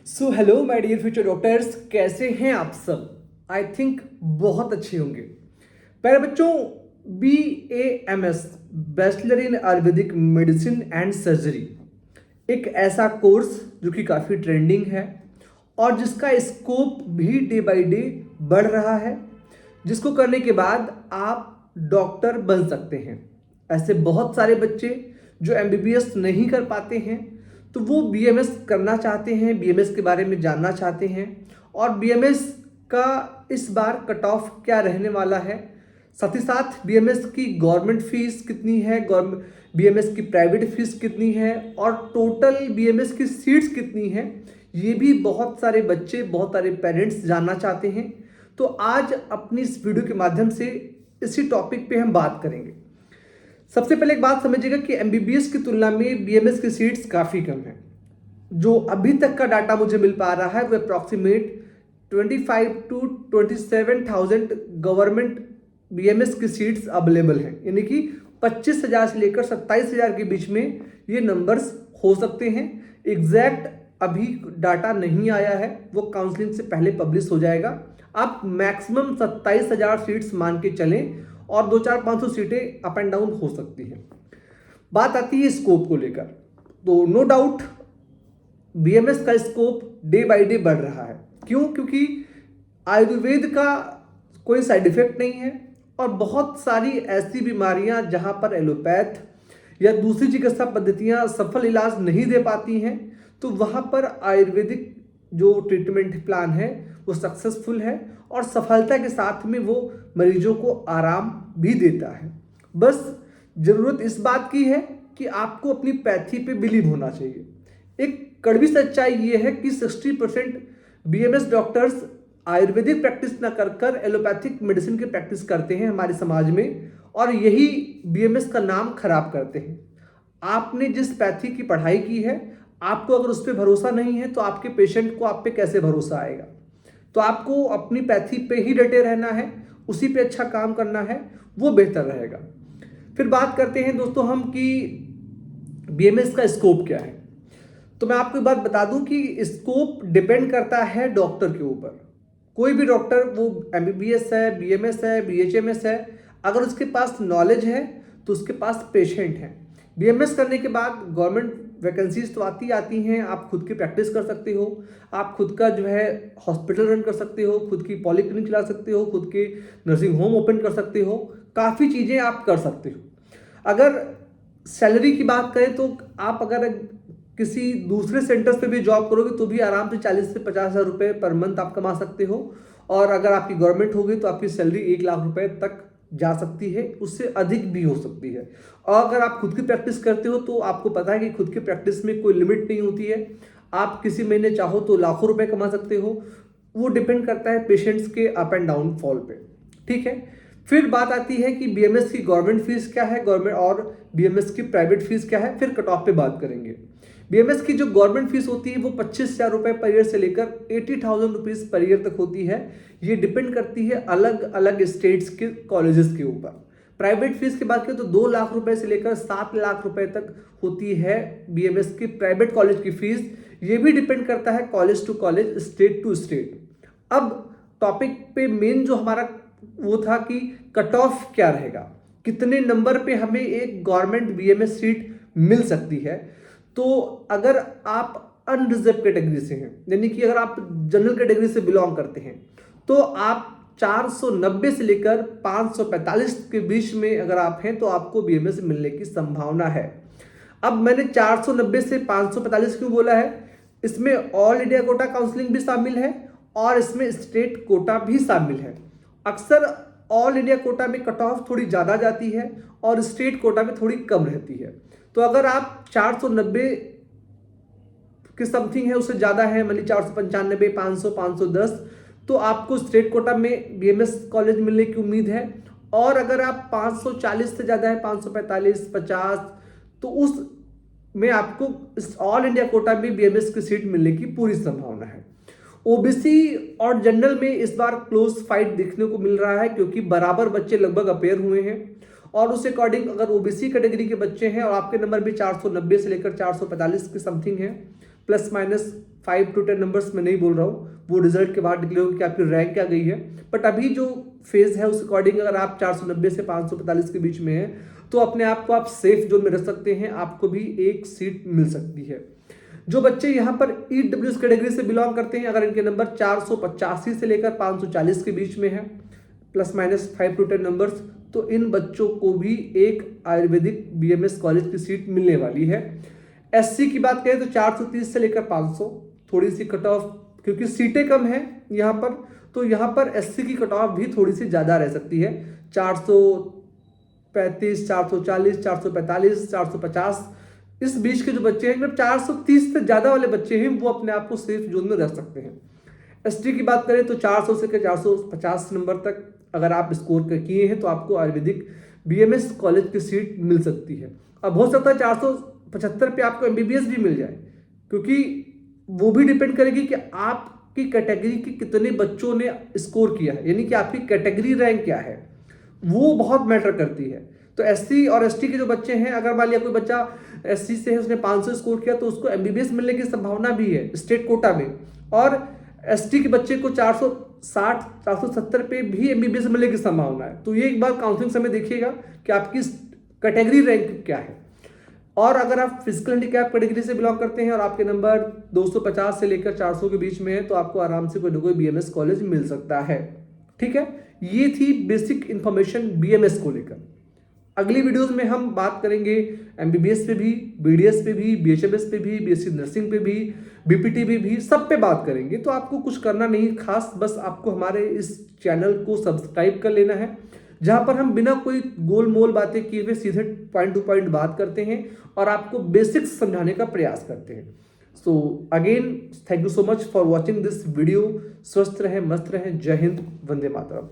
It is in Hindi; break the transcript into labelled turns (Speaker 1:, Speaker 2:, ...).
Speaker 1: So hello my dear future doctors, कैसे हैं आप सब। आई थिंक बहुत अच्छे होंगे। प्यारे बच्चों, BAMS bachelor in Ayurvedic medicine and surgery एक ऐसा कोर्स जो कि काफ़ी ट्रेंडिंग है और जिसका स्कोप भी डे बाय डे बढ़ रहा है, जिसको करने के बाद आप डॉक्टर बन सकते हैं। ऐसे बहुत सारे बच्चे जो MBBS नहीं कर पाते हैं तो वो BMS करना चाहते हैं, BMS के बारे में जानना चाहते हैं और BMS का इस बार कट ऑफ क्या रहने वाला है, साथ ही साथ BMS की गवर्नमेंट फीस कितनी है, BMS की प्राइवेट फीस कितनी है और टोटल BMS की सीट्स कितनी है, ये भी बहुत सारे बच्चे, बहुत सारे पेरेंट्स जानना चाहते हैं। तो आज अपनी इस वीडियो के माध्यम से इसी टॉपिक पे हम बात करेंगे। सबसे पहले एक बात समझिएगा कि MBBS की तुलना में BMS की सीट्स काफ़ी कम है। जो अभी तक का डाटा मुझे मिल पा रहा है वो अप्रॉक्सीमेट 25 to 27,000 गवर्नमेंट BMS की सीट्स अवेलेबल हैं, यानी कि 25,000 से लेकर 27,000 के बीच में ये नंबर्स हो सकते हैं। एग्जैक्ट अभी डाटा नहीं आया है, वो काउंसलिंग से पहले पब्लिश हो जाएगा। आप मैक्सिमम 27,000 सीट्स मान के चलें और 200-500 सीटें अप एंड डाउन हो सकती हैं। बात आती है स्कोप को लेकर, तो नो डाउट BMS का स्कोप डे बाय डे बढ़ रहा है। क्यों? क्योंकि आयुर्वेद का कोई साइड इफेक्ट नहीं है और बहुत सारी ऐसी बीमारियां जहां पर एलोपैथ या दूसरी चिकित्सा पद्धतियां सफल इलाज नहीं दे पाती हैं, तो वहां पर आयुर्वेदिक जो ट्रीटमेंट प्लान है वो सक्सेसफुल है और सफलता के साथ में वो मरीजों को आराम भी देता है। बस ज़रूरत इस बात की है कि आपको अपनी पैथी पे बिलीव होना चाहिए। एक कड़वी सच्चाई ये है कि 60% BMS डॉक्टर्स आयुर्वेदिक प्रैक्टिस ना कर एलोपैथिक मेडिसिन की प्रैक्टिस करते हैं हमारे समाज में और यही BMS का नाम खराब करते हैं। आपने जिस पैथी की पढ़ाई की है, आपको अगर उस पर भरोसा नहीं है तो आपके पेशेंट को आप पे कैसे भरोसा आएगा। तो आपको अपनी पैथी पे ही डटे रहना है, उसी पे अच्छा काम करना है, वो बेहतर रहेगा। फिर बात करते हैं दोस्तों हम कि BMS का स्कोप क्या है। तो मैं आपको एक बात बता दूं कि स्कोप डिपेंड करता है डॉक्टर के ऊपर। कोई भी डॉक्टर, वो MBBS है, BMS है, BHMS है, अगर उसके पास नॉलेज है तो उसके पास पेशेंट है। BMS करने के बाद गवर्नमेंट वैकेंसीज तो आती हैं, आप खुद की प्रैक्टिस कर सकते हो, आप खुद का जो है हॉस्पिटल रन कर सकते हो, खुद की पॉलीक्लिनिक चला सकते हो, खुद के नर्सिंग होम ओपन कर सकते हो, काफ़ी चीज़ें आप कर सकते हो। अगर सैलरी की बात करें तो आप अगर किसी दूसरे सेंटर्स पे भी जॉब करोगे तो भी आराम से 40 से 50,000 रुपये पर मंथ आप कमा सकते हो और अगर आपकी गवर्नमेंट होगी तो आपकी सैलरी 1 लाख रुपए तक जा सकती है, उससे अधिक भी हो सकती है। और अगर आप खुद की प्रैक्टिस करते हो तो आपको पता है कि खुद की प्रैक्टिस में कोई लिमिट नहीं होती है, आप किसी महीने चाहो तो लाखों रुपए कमा सकते हो। वो डिपेंड करता है पेशेंट्स के अप एंड डाउन फॉल पे। ठीक है, फिर बात आती है कि BMS की गवर्नमेंट फीस क्या है, गवर्नमेंट और BMS की प्राइवेट फीस क्या है, फिर कट ऑफ पे बात करेंगे। BMS की जो गवर्नमेंट फीस होती है वो 25,000 रुपये पर ईयर से लेकर 80,000 रुपीज़ पर ईयर तक होती है। ये डिपेंड करती है अलग अलग स्टेट्स के कॉलेजेस के ऊपर। प्राइवेट फीस की बात करें तो 2 लाख रुपए से लेकर 7 लाख रुपए तक होती है BMS की प्राइवेट कॉलेज की फीस। ये भी डिपेंड करता है college to college, state to state. अब टॉपिक पे मेन जो हमारा वो था कि कट ऑफ क्या रहेगा, कितने नंबर पे हमें एक गवर्नमेंट BMS सीट मिल सकती है। तो अगर आप अनरिजर्व कैटेगरी से हैं, यानी कि अगर आप जनरल कैटेगरी से बिलोंग करते हैं, तो आप 490 से लेकर 545 के बीच में अगर आप हैं तो आपको BMS मिलने की संभावना है। अब मैंने 490 से 545 क्यों बोला है, इसमें ऑल इंडिया कोटा काउंसलिंग भी शामिल है और इसमें स्टेट कोटा भी शामिल है। अक्सर ऑल इंडिया कोटा में कट ऑफ थोड़ी ज़्यादा जाती है और स्टेट कोटा में थोड़ी कम रहती है। तो अगर आप 490 के समथिंग है, उससे ज़्यादा है, मान ली 495, 500, 510, तो आपको स्टेट कोटा में BMS कॉलेज मिलने की उम्मीद है। और अगर आप 540 से ज़्यादा है, 545, 50, तो उस में आपको ऑल इंडिया कोटा में BMS की सीट मिलने की पूरी संभावना है। OBC और जनरल में इस बार क्लोज फाइट देखने को मिल रहा है क्योंकि बराबर बच्चे लगभग अपेयर हुए हैं और उस अकॉर्डिंग अगर OBC कैटेगरी के बच्चे हैं और आपके नंबर भी 490 से लेकर 445 के समथिंग है ±5 to 10 नंबर्स मैं नहीं बोल रहा हूँ, वो रिजल्ट के बाद डिक्लेयर होगा कि आपकी रैंक क्या गई है। बट अभी जो फेज है उस अकॉर्डिंग अगर आप 490 से 545 के बीच में है तो अपने आप को आप सेफ जोन में रख सकते हैं, आपको भी एक सीट मिल सकती है। जो बच्चे यहाँ पर EWS कैटेगरी से बिलोंग करते हैं, अगर इनके नंबर 485 से लेकर 540 के बीच में है, ±5 to 10 नंबर्स, तो इन बच्चों को भी एक आयुर्वेदिक BMS कॉलेज की सीट मिलने वाली है। SC की बात करें तो 430 से लेकर 500, थोड़ी सी कट ऑफ, क्योंकि सीटें कम है यहाँ पर, तो यहाँ पर SC की कट ऑफ भी थोड़ी सी ज़्यादा रह सकती है, 435, 440, 445, 450, इस बीच के जो बच्चे हैं, मतलब 430 से ज़्यादा वाले बच्चे हैं वो अपने आप को सेफ जोन में रख सकते हैं। ST की बात करें तो 400 से 450 नंबर तक अगर आप स्कोर किए हैं तो आपको आयुर्वेदिक BMS कॉलेज की सीट मिल सकती है। अब हो सकता है 475 पे आपको MBBS भी मिल जाए, क्योंकि वो भी डिपेंड करेगी कि आपकी कैटेगरी के कितने बच्चों ने स्कोर किया है, यानी कि आपकी कैटेगरी रैंक क्या है, वो बहुत मैटर करती है। तो SC और ST के जो बच्चे हैं, अगर मान लिया कोई बच्चा SC से है, उसने 500 स्कोर किया, तो उसको MBBS मिलने की संभावना भी है स्टेट कोटा में, और ST के बच्चे को 460, 470 पे भी MBBS मिलने की संभावना है। तो ये एक बार काउंसलिंग समय देखिएगा कि आपकी कैटेगरी रैंक क्या है। और अगर आप फिजिकल हैंडीकैप कैटेगरी से बिलोंग करते हैं और आपके नंबर 250 से लेकर 400 के बीच में है, तो आपको आराम से कोई ना कोई BMS कॉलेज मिल सकता है। ठीक है, ये थी बेसिक इंफॉर्मेशन BMS को लेकर। अगली वीडियोस में हम बात करेंगे MBBS पे भी, BDS पे भी, BHMS पे भी, BSc नर्सिंग पे भी, BPT पे भी, सब पे बात करेंगे। तो आपको कुछ करना नहीं खास, बस आपको हमारे इस चैनल को सब्सक्राइब कर लेना है, जहां पर हम बिना कोई गोल मोल बातें किए हुए सीधे पॉइंट टू पॉइंट बात करते हैं और आपको बेसिक्स समझाने का प्रयास करते हैं। So again thank you so much for watching this video. स्वस्थ रहें, मस्त रहें, जय हिंद, वंदे मातरम।